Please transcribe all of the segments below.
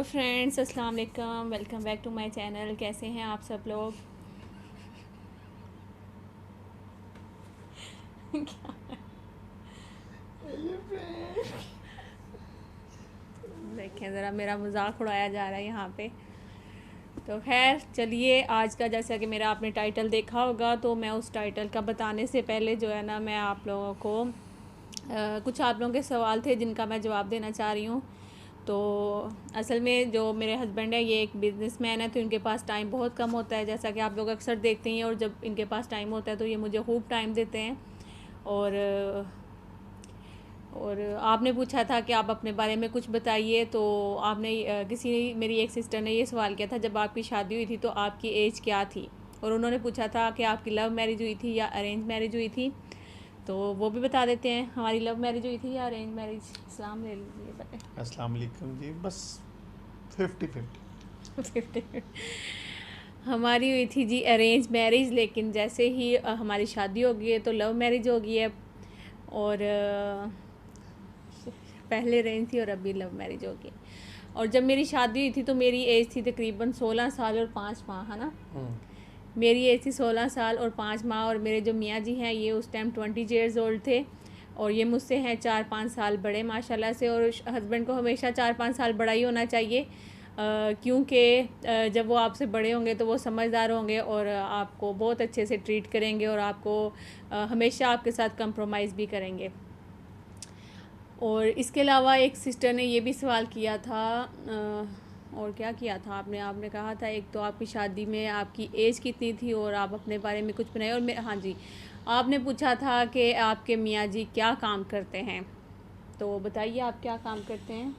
Friends, अस्सलाम वालेकुम। Welcome back to my channel. कैसे हैं आप सब लोग? देखें ज़रा, मेरा मजाक उड़ाया जा रहा है यहाँ पे। तो खैर चलिए, आज का जैसा कि मेरा आपने टाइटल देखा होगा, तो मैं उस टाइटल का बताने से पहले जो है ना, मैं आप लोगों को कुछ आप लोगों के सवाल थे जिनका मैं जवाब देना चाह रही हूँ। तो असल में जो मेरे हस्बैंड है, ये एक बिज़नेसमैन है, तो इनके पास टाइम बहुत कम होता है, जैसा कि आप लोग अक्सर देखते हैं। और जब इनके पास टाइम होता है तो ये मुझे खूब टाइम देते हैं। और आपने पूछा था कि आप अपने बारे में कुछ बताइए। तो आपने मेरी एक सिस्टर ने ये सवाल किया था, जब आपकी शादी हुई थी तो आपकी एज क्या थी। और उन्होंने पूछा था कि आपकी लव मैरिज हुई थी या अरेंज मैरिज हुई थी। तो वो भी बता देते हैं, हमारी लव मैरिज हुई थी या अरेंज मैरिज। इस्लाम ले लीजिए, बताएं। अस्सलाम वालेकुम जी। बस 50-50। 50। हमारी हुई थी जी अरेंज मैरिज, लेकिन जैसे ही हमारी शादी हो गई है तो लव मैरिज हो गई है। और पहले अरेंज थी और अभी लव मैरिज हो गई। और जब मेरी शादी हुई थी तो मेरी एज थी तकरीबन 16 साल और 5 माह, है ना। मेरी एज थी 16 साल और 5 माह। और मेरे जो मियाँ जी हैं, ये उस टाइम 20 ईयर्स ओल्ड थे। और ये मुझसे हैं 4-5 साल बड़े माशाल्लाह से। और हस्बैंड को हमेशा 4-5 साल बड़ा ही होना चाहिए, क्योंकि जब वो आपसे बड़े होंगे तो वो समझदार होंगे और आपको बहुत अच्छे से ट्रीट करेंगे और आपको हमेशा आपके साथ कंप्रोमाइज़ भी करेंगे। और इसके अलावा एक सिस्टर ने ये भी सवाल किया था, और क्या किया था आपने आपने कहा था, एक तो आपकी शादी में आपकी एज कितनी थी और आप अपने बारे में कुछ बनाए। और मैं, हाँ जी, आपने पूछा था कि आपके मियाँ जी क्या काम करते हैं। तो बताइए, आप क्या काम करते हैं?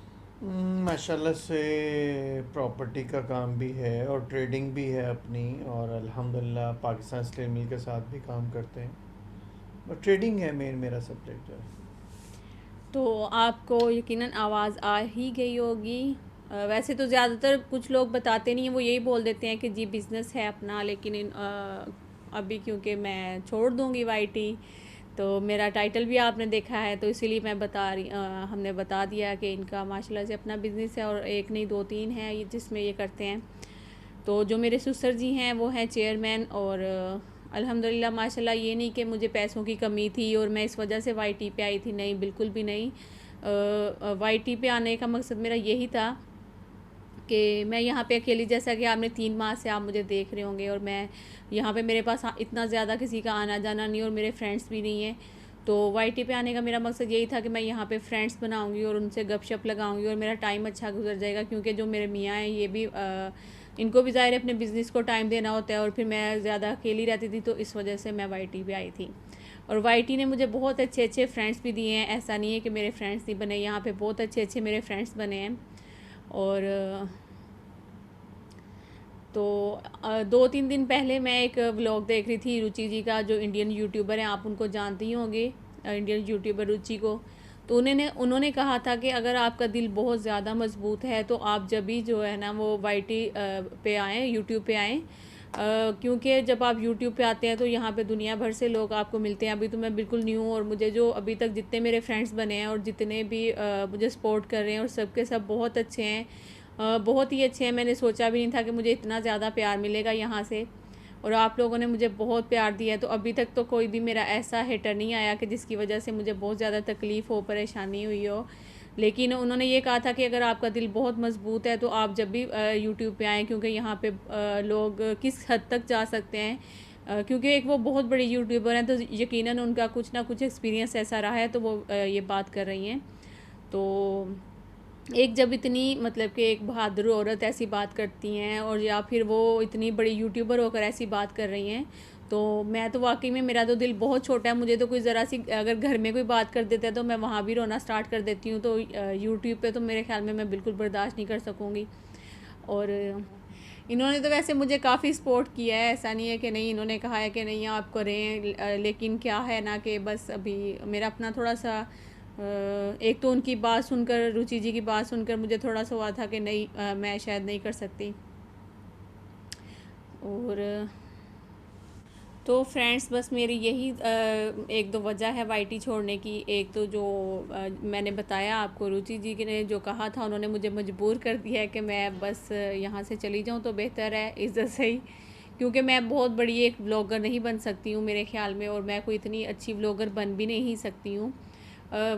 माशाल्लाह से प्रॉपर्टी का काम भी है और ट्रेडिंग भी है अपनी, और अल्हम्दुलिल्लाह पाकिस्तान स्टील मिल के साथ भी काम करते हैं। और ट्रेडिंग है मेरा सब्जेक्ट जो है। तो आपको यकीनन आवाज़ आ ही गई होगी। वैसे तो ज़्यादातर कुछ लोग बताते नहीं हैं, वो यही बोल देते हैं कि जी बिज़नेस है अपना। लेकिन अभी क्योंकि मैं छोड़ दूँगी वाईटी, तो मेरा टाइटल भी आपने देखा है, तो इसीलिए मैं हमने बता दिया कि इनका माशाल्लाह से अपना बिज़नेस है। और एक नहीं, 2-3 हैं ये जिसमें ये करते हैं। तो जो मेरे ससुर जी हैं वो हैं चेयरमैन। और अल्हम्दुलिल्लाह माशाल्लाह, ये नहीं कि मुझे पैसों की कमी थी और मैं इस वजह से वाईटी पे आई थी, नहीं, बिल्कुल भी नहीं। वाईटी पे आने का मकसद मेरा यही था कि मैं यहाँ पे अकेली, जैसा कि आपने 3 माह से आप मुझे देख रहे होंगे, और मैं यहाँ पे मेरे पास इतना ज़्यादा किसी का आना जाना नहीं और मेरे फ्रेंड्स भी नहीं हैं। तो वाईटी पे आने का मेरा मकसद यही था कि मैं यहाँ पे फ्रेंड्स बनाऊँगी और उनसे गपशप लगाऊँगी और मेरा टाइम अच्छा गुजर जाएगा। क्योंकि जो मेरे मियाँ हैं, ये भी इनको भी ज़ाहिर है अपने बिज़नेस को टाइम देना होता है। और फिर मैं ज़्यादा अकेली रहती थी, तो इस वजह से मैं वाईटी पे आई थी। और वाईटी ने मुझे बहुत अच्छे अच्छे फ्रेंड्स भी दिए हैं, ऐसा नहीं है कि मेरे फ्रेंड्स नहीं बने, यहाँ पे बहुत अच्छे अच्छे मेरे फ्रेंड्स बने हैं। और तो 2-3 दिन पहले मैं एक व्लॉग देख रही थी रुचि जी का, जो इंडियन यूट्यूबर हैं, आप उनको जानती ही होंगे, इंडियन यूट्यूबर रुचि को। तो उन्होंने कहा था कि अगर आपका दिल बहुत ज़्यादा मज़बूत है तो आप जब भी जो है ना वो वाईटी पे आएँ, यूट्यूब पे आएँ। क्योंकि जब आप यूट्यूब पे आते हैं तो यहाँ पे दुनिया भर से लोग आपको मिलते हैं। अभी तो मैं बिल्कुल न्यू हूँ, और मुझे जो अभी तक जितने मेरे फ्रेंड्स बने हैं और जितने भी मुझे सपोर्ट कर रहे हैं, और सबके सब बहुत अच्छे हैं, बहुत ही अच्छे हैं। मैंने सोचा भी नहीं था कि मुझे इतना ज़्यादा प्यार मिलेगा यहाँ से। और आप लोगों ने मुझे बहुत प्यार दिया है। तो अभी तक तो कोई भी मेरा ऐसा हेटर नहीं आया कि जिसकी वजह से मुझे बहुत ज़्यादा तकलीफ़ हो, परेशानी हुई हो। लेकिन उन्होंने ये कहा था कि अगर आपका दिल बहुत मज़बूत है तो आप जब भी यूट्यूब पे आएँ, क्योंकि यहाँ पे लोग किस हद तक जा सकते हैं, क्योंकि एक वो बहुत बड़ी यूट्यूबर हैं, तो यकीनन उनका कुछ ना कुछ एक्सपीरियंस ऐसा रहा है, तो वो ये बात कर रही हैं। तो एक जब इतनी, मतलब कि एक बहादुर औरत ऐसी बात करती हैं, और या फिर वो इतनी बड़ी यूट्यूबर होकर ऐसी बात कर रही हैं, तो मैं तो वाकई में, मेरा तो दिल बहुत छोटा है। मुझे तो कोई ज़रा सी अगर घर में कोई बात कर देता है तो मैं वहाँ भी रोना स्टार्ट कर देती हूँ। तो यूट्यूब पे तो मेरे ख्याल में मैं बिल्कुल बर्दाश्त नहीं कर सकूँगी। और इन्होंने तो वैसे मुझे काफ़ी सपोर्ट किया है, ऐसा नहीं है कि नहीं। इन्होंने कहा है कि नहीं आप करें, लेकिन क्या है ना कि बस अभी मेरा अपना थोड़ा सा एक तो उनकी बात सुनकर, रुचि जी की बात सुनकर मुझे थोड़ा सा हुआ था कि नहीं, मैं शायद नहीं कर सकती। और तो फ्रेंड्स बस मेरी यही एक दो वजह है वाईटी छोड़ने की। एक तो जो मैंने बताया आपको, रुचि जी ने जो कहा था, उन्होंने मुझे मजबूर कर दिया है कि मैं बस यहाँ से चली जाऊँ तो बेहतर है इज्जत से ही, क्योंकि मैं बहुत बड़ी एक ब्लॉगर नहीं बन सकती हूँ मेरे ख्याल में, और मैं कोई इतनी अच्छी ब्लॉगर बन भी नहीं सकती हूँ।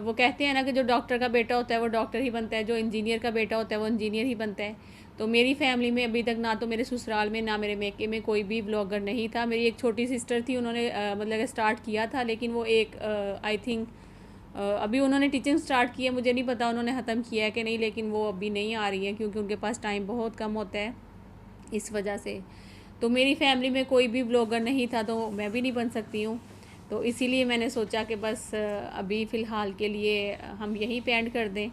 वो कहते हैं ना कि जो डॉक्टर का बेटा होता है वो डॉक्टर ही बनता है, जो इंजीनियर का बेटा होता है वो इंजीनियर ही बनता है। तो मेरी फैमिली में अभी तक ना तो मेरे ससुराल में ना मेरे मेके में कोई भी ब्लॉगर नहीं था। मेरी एक छोटी सिस्टर थी, उन्होंने मतलब स्टार्ट किया था, लेकिन वो एक आई थिंक अभी उन्होंने टीचिंग स्टार्ट की है, मुझे नहीं पता उन्होंने ख़त्म किया है कि नहीं, लेकिन वो अभी नहीं आ रही है क्योंकि उनके पास टाइम बहुत कम होता है इस वजह से। तो मेरी फैमिली में कोई भी ब्लॉगर नहीं था, तो मैं भी नहीं बन सकती हूँ। तो इसीलिए मैंने सोचा कि बस अभी फ़िलहाल के लिए हम यहीं पे एंड कर दें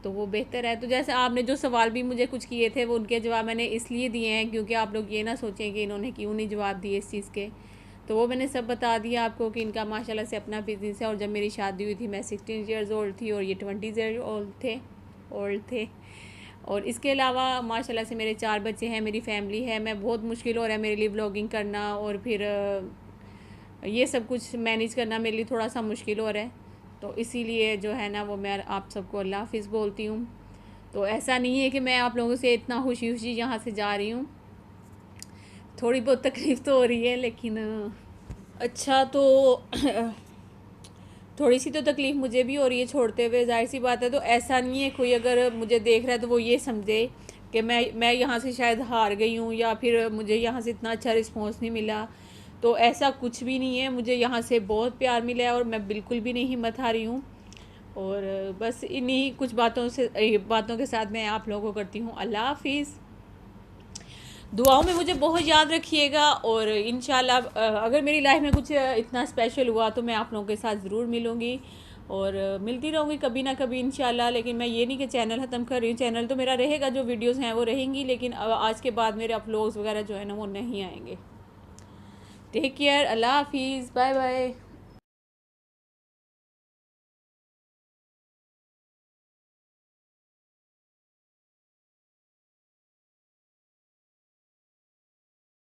तो वो बेहतर है। तो जैसे आपने जो सवाल भी मुझे कुछ किए थे, वो उनके जवाब मैंने इसलिए दिए हैं क्योंकि आप लोग ये ना सोचें कि इन्होंने क्यों नहीं जवाब दिए इस चीज़ के। तो वो मैंने सब बता दिया आपको कि इनका माशाल्लाह से अपना बिज़नेस है, और जब मेरी शादी हुई थी मैं 16 ईयर्स ओल्ड थी और ये 20 ईयर ओल्ड थे। और इसके अलावा माशाल्लाह से मेरे 4 बच्चे हैं, मेरी फैमिली है। मैं बहुत मुश्किल हो रहा है मेरे लिए ब्लॉगिंग करना, और फिर ये सब कुछ मैनेज करना मेरे लिए थोड़ा सा मुश्किल हो रहा है। तो इसीलिए जो है ना वो मैं आप सबको अल्लाह हाफिज़ बोलती हूँ। तो ऐसा नहीं है कि मैं आप लोगों से इतना खुशी खुशी यहाँ से जा रही हूँ, थोड़ी बहुत तकलीफ़ तो हो रही है, लेकिन अच्छा तो थोड़ी सी तो तकलीफ़ मुझे भी हो रही है छोड़ते हुए, जाहिर सी बात है। तो ऐसा नहीं है कोई अगर मुझे देख रहा है तो वो ये समझे कि मैं यहाँ से शायद हार गई हूँ, या फिर मुझे यहाँ से इतना अच्छा रिस्पॉन्स नहीं मिला। तो ऐसा कुछ भी नहीं है, मुझे यहाँ से बहुत प्यार मिला है और मैं बिल्कुल भी नहीं हिम्मत हारी हूँ। और बस इन्हीं कुछ बातों के साथ मैं आप लोगों को करती हूँ अल्लाह हाफिज़। दुआओं में मुझे बहुत याद रखिएगा, और इंशाल्लाह अगर मेरी लाइफ में कुछ इतना स्पेशल हुआ तो मैं आप लोगों के साथ ज़रूर मिलूँगी, और मिलती रहूँगी कभी ना कभी इंशाल्लाह। लेकिन मैं ये नहीं कि चैनल ख़त्म कर रही हूँ, चैनल तो मेरा रहेगा, जो वीडियोस हैं वो रहेंगी, लेकिन आज के बाद मेरे व्लॉग्स वगैरह जो है ना वो नहीं आएंगे। टेक केयर, अल्लाह हाफिज़, बाय बाय।